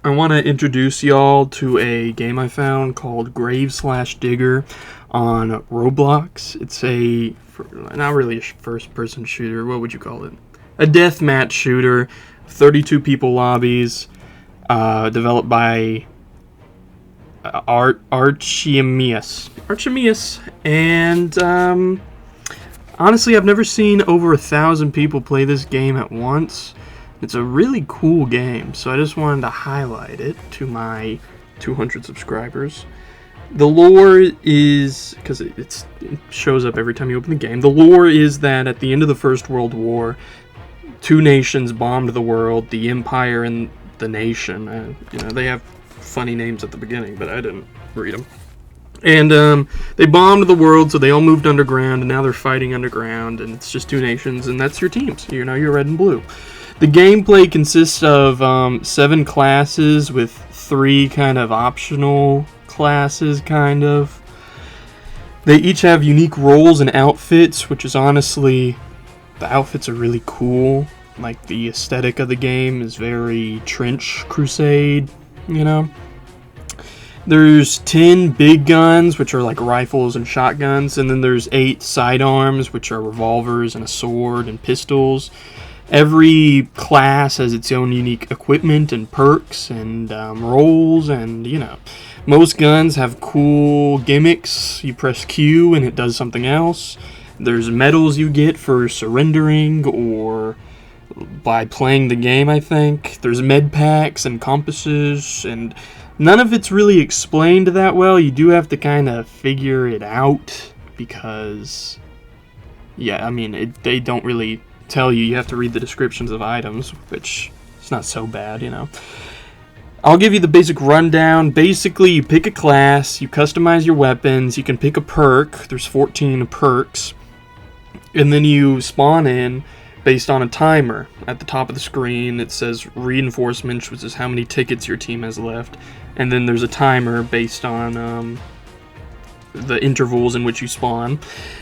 I want to introduce y'all to a game I found called Grave/Digger on Roblox. It's not really a first-person shooter. What would you call it? A deathmatch shooter. 32 people lobbies. Developed by Archimius. And honestly, I've never seen over 1,000 people play this game at once. It's a really cool game, so I just wanted to highlight it to my 200 subscribers. The lore is, because it shows up every time you open the game, the lore is that at the end of the First World War, two nations bombed the world, the Empire and the Nation. They have funny names at the beginning, but I didn't read them. And they bombed the world, so they all moved underground, and now they're fighting underground, and it's just two nations, and that's your teams. You're red and blue. The gameplay consists of 7 classes with 3 kind of optional classes, kind of. They each have unique roles and outfits, which is honestly, the outfits are really cool. Like, the aesthetic of the game is very Trench Crusade, There's 10 big guns, which are like rifles and shotguns, and then there's 8 sidearms, which are revolvers and a sword and pistols. Every class has its own unique equipment and perks and roles, and most guns have cool gimmicks. You press Q and it does something else. There's medals you get for surrendering or by playing the game, I think. There's med packs and compasses, and none of it's really explained that well. You do have to kind of figure it out because, they don't really tell you. You have to read the descriptions of items, which is not so bad, I'll give you the basic rundown. Basically, you pick a class, you customize your weapons, you can pick a perk. There's 14 perks. And then you spawn in based on a timer. At the top of the screen, it says reinforcements, which is how many tickets your team has left. And then there's a timer based on the intervals in which you spawn.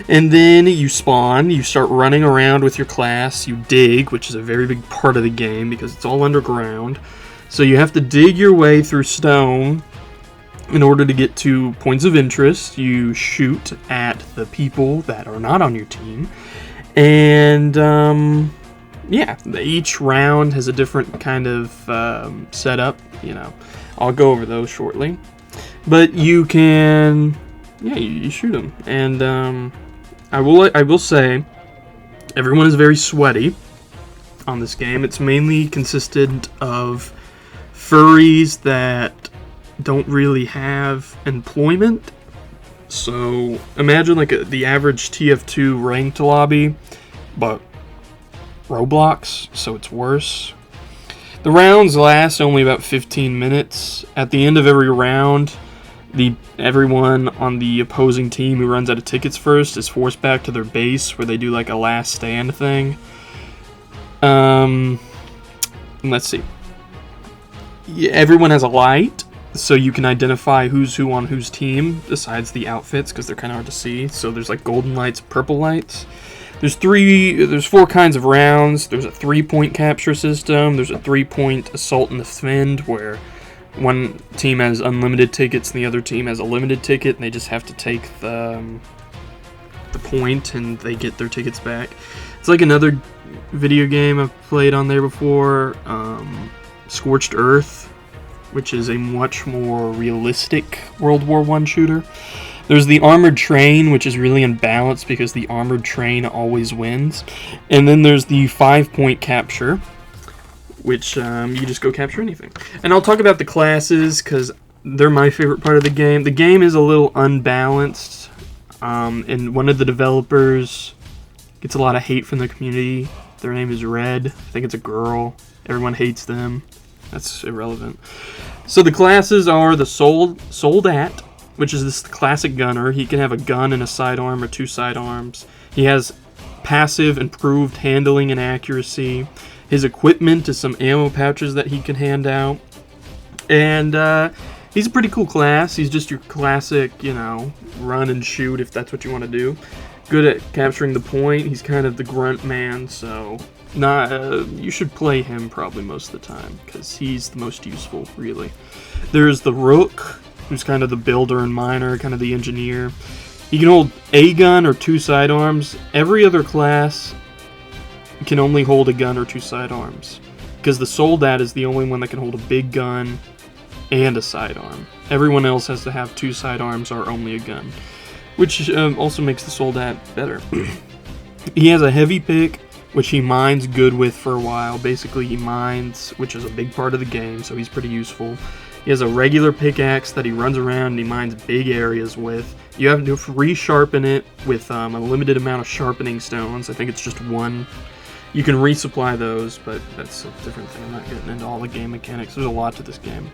And then you spawn, you start running around with your class, you dig, which is a very big part of the game because it's all underground. So you have to dig your way through stone in order to get to points of interest. You shoot at the people that are not on your team. And, each round has a different kind of setup, I'll go over those shortly. But you can, you shoot them. And I will say, everyone is very sweaty on this game. It's mainly consistent of furries that don't really have employment. So imagine like the average TF2 ranked lobby, but Roblox, so it's worse. The rounds last only about 15 minutes. At the end of every round, everyone on the opposing team who runs out of tickets first is forced back to their base where they do like a last stand thing. Let's see. Everyone has a light, so you can identify who's who on whose team, besides the outfits, because they're kind of hard to see. So there's like golden lights, purple lights. There's 4 kinds of rounds. There's a 3-point capture system. There's a 3-point assault and defend, where one team has unlimited tickets and the other team has a limited ticket, and they just have to take the point and they get their tickets back. It's like another video game I've played on there before, Scorched Earth, which is a much more realistic World War I shooter. There's the Armored Train, which is really unbalanced because the Armored Train always wins. And then there's the 5-point capture, which you just go capture anything. And I'll talk about the classes because they're my favorite part of the game. The game is a little unbalanced, and one of the developers gets a lot of hate from the community. Their name is Red. I think it's a girl. Everyone hates them. That's irrelevant. So the classes are the Soldat, which is this classic gunner. He can have a gun and a sidearm or 2 sidearms. He has passive improved handling and accuracy. His equipment is some ammo pouches that he can hand out. And he's a pretty cool class. He's just your classic, run and shoot if that's what you want to do. Good at capturing the point. He's kind of the grunt man, so not you should play him probably most of the time because he's the most useful, really. There's the Rook, who's kind of the builder and miner, kind of the engineer. He can hold a gun or 2 sidearms. Every other class can only hold a gun or 2 sidearms, because the Soldat is the only one that can hold a big gun and a sidearm. Everyone else has to have 2 sidearms or only a gun, which also makes the Soldat better. He has a heavy pick, which he mines good with for a while. Basically, he mines, which is a big part of the game, so he's pretty useful. He has a regular pickaxe that he runs around and he mines big areas with. You have to resharpen it with a limited amount of sharpening stones. I think it's just 1. You can resupply those, but that's a different thing. I'm not getting into all the game mechanics. There's a lot to this game.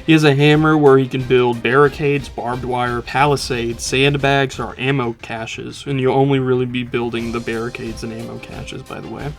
He has a hammer where he can build barricades, barbed wire, palisades, sandbags, or ammo caches. And you'll only really be building the barricades and ammo caches, by the way.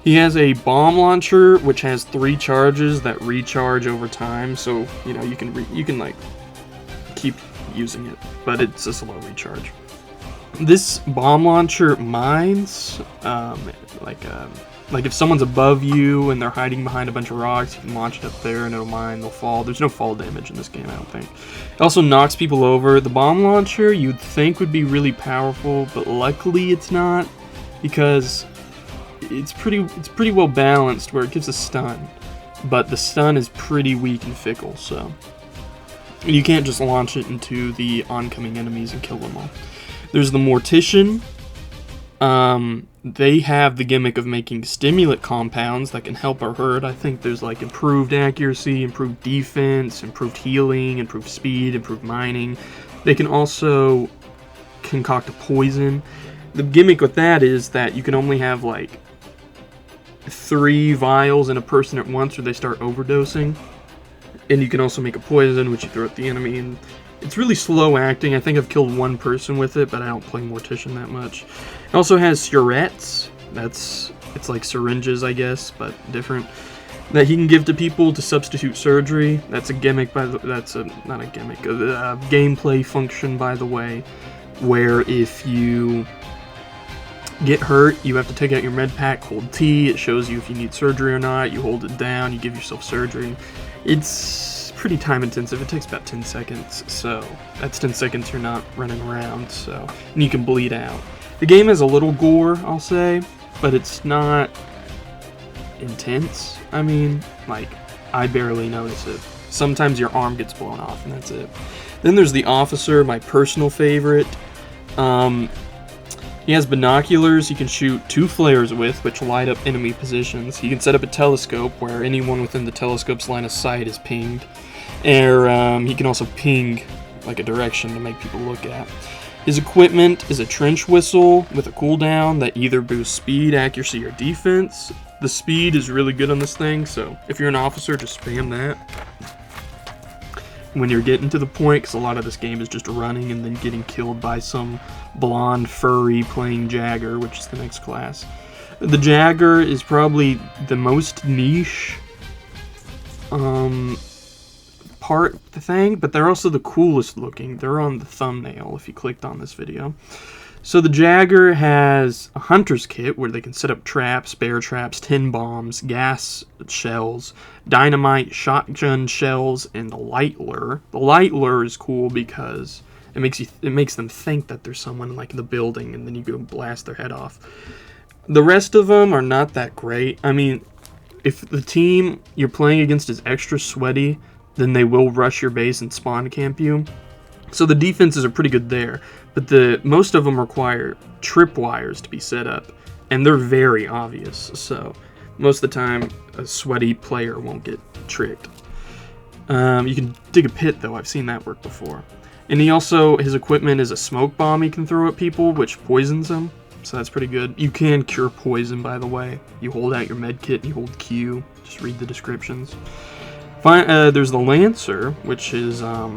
He has a bomb launcher, which has 3 charges that recharge over time. So, you know, you can like keep using it, but it's a slow recharge. This bomb launcher mines, like if someone's above you and they're hiding behind a bunch of rocks, you can launch it up there and it'll mine, they'll fall. There's no fall damage in this game, I don't think. It also knocks people over. The bomb launcher you'd think would be really powerful, but luckily it's not, because it's pretty well balanced where it gives a stun, but the stun is pretty weak and fickle, so you can't just launch it into the oncoming enemies and kill them all. There's the Mortician. They have the gimmick of making stimulant compounds that can help or hurt. I think there's like improved accuracy, improved defense, improved healing, improved speed, improved mining. They can also concoct a poison. The gimmick with that is that you can only have like 3 vials in a person at once, or they start overdosing. And you can also make a poison, which you throw at the enemy, and it's really slow acting. I think I've killed 1 person with it, but I don't play Mortician that much. It also has Surettes. It's like syringes, I guess, but different, that he can give to people to substitute surgery. That's a gimmick, not a gimmick, a gameplay function, by the way, where if you get hurt, you have to take out your med pack, hold T, it shows you if you need surgery or not, you hold it down, you give yourself surgery. It's pretty time intensive. It takes about 10 seconds, so that's 10 seconds you're not running around, so, and you can bleed out. The game has a little gore, I'll say, but it's not intense. I mean, like, I barely notice it. Sometimes your arm gets blown off, and that's it. Then there's the Officer, my personal favorite. He has binoculars he can shoot 2 flares with, which light up enemy positions. He can set up a telescope where anyone within the telescope's line of sight is pinged. Or he can also ping like a direction to make people look at. His equipment is a trench whistle with a cooldown that either boosts speed, accuracy, or defense. The speed is really good on this thing, so if you're an officer, just spam that when you're getting to the point, because a lot of this game is just running and then getting killed by some blonde furry playing Jagger, which is the next class. The Jagger is probably the most niche part of the thing, but they're also the coolest looking. They're on the thumbnail if you clicked on this video. So the Jagger has a hunter's kit where they can set up traps, bear traps, tin bombs, gas shells, dynamite, shotgun shells, and the light lure. The light lure is cool because it makes them think that there's someone like in the building, and then you go blast their head off. The rest of them are not that great. I mean, if the team you're playing against is extra sweaty, then they will rush your base and spawn camp you. So the defenses are pretty good there, but most of them require tripwires to be set up, and they're very obvious, so most of the time a sweaty player won't get tricked. You can dig a pit though, I've seen that work before. And his equipment is a smoke bomb he can throw at people, which poisons them, so that's pretty good. You can cure poison, by the way. You hold out your med kit and you hold Q, just read the descriptions. There's the Lancer, which is I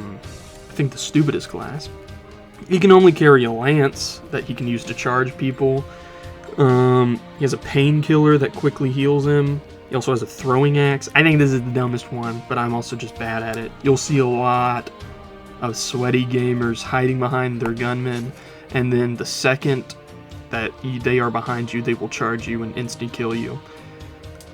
think the stupidest class. He can only carry a lance that he can use to charge people. He has a painkiller that quickly heals him. He also has a throwing axe. I think this is the dumbest one, but I'm also just bad at it. You'll see a lot of sweaty gamers hiding behind their gunmen, and then the second that they are behind you, they will charge you and insta-kill you.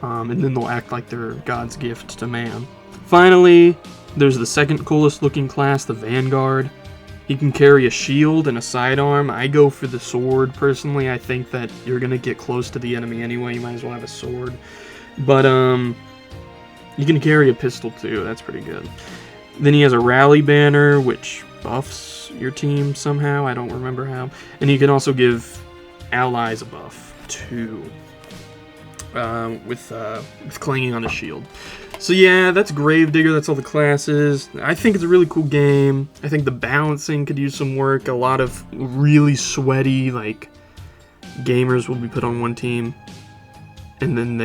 And then they'll act like they're God's gift to man. Finally, there's the second coolest looking class, the Vanguard. He can carry a shield and a sidearm. I go for the sword, personally. I think that you're going to get close to the enemy anyway. You might as well have a sword. But, you can carry a pistol, too. That's pretty good. Then he has a rally banner, which buffs your team somehow. I don't remember how. And he can also give allies a buff, too. With clanging on a shield. So yeah, that's Gravedigger, that's all the classes. I think it's a really cool game. I think the balancing could use some work. A lot of really sweaty, like, gamers will be put on one team. And then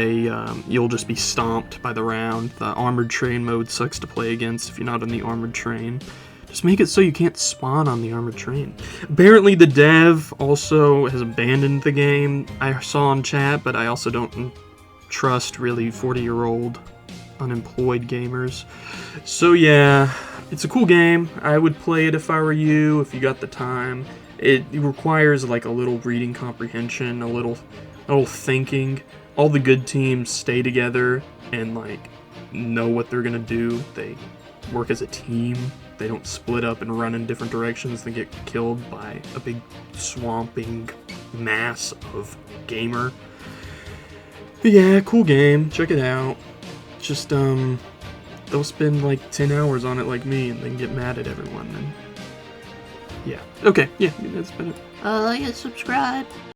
you'll just be stomped by the round. The armored train mode sucks to play against if you're not on the armored train. Just make it so you can't spawn on the armored train. Apparently the dev also has abandoned the game, I saw in chat, but I also don't trust really 40-year-old unemployed gamers. So yeah, it's a cool game. I would play it if I were you, if you got the time. It requires like a little reading comprehension, a little thinking. All the good teams stay together and like know what they're gonna do. They work as a team. They don't split up and run in different directions and get killed by a big swamping mass of gamer. But yeah, cool game. Check it out. Just, don't spend like 10 hours on it like me and then get mad at everyone. And yeah. Okay, yeah, that's been it. Like and subscribe.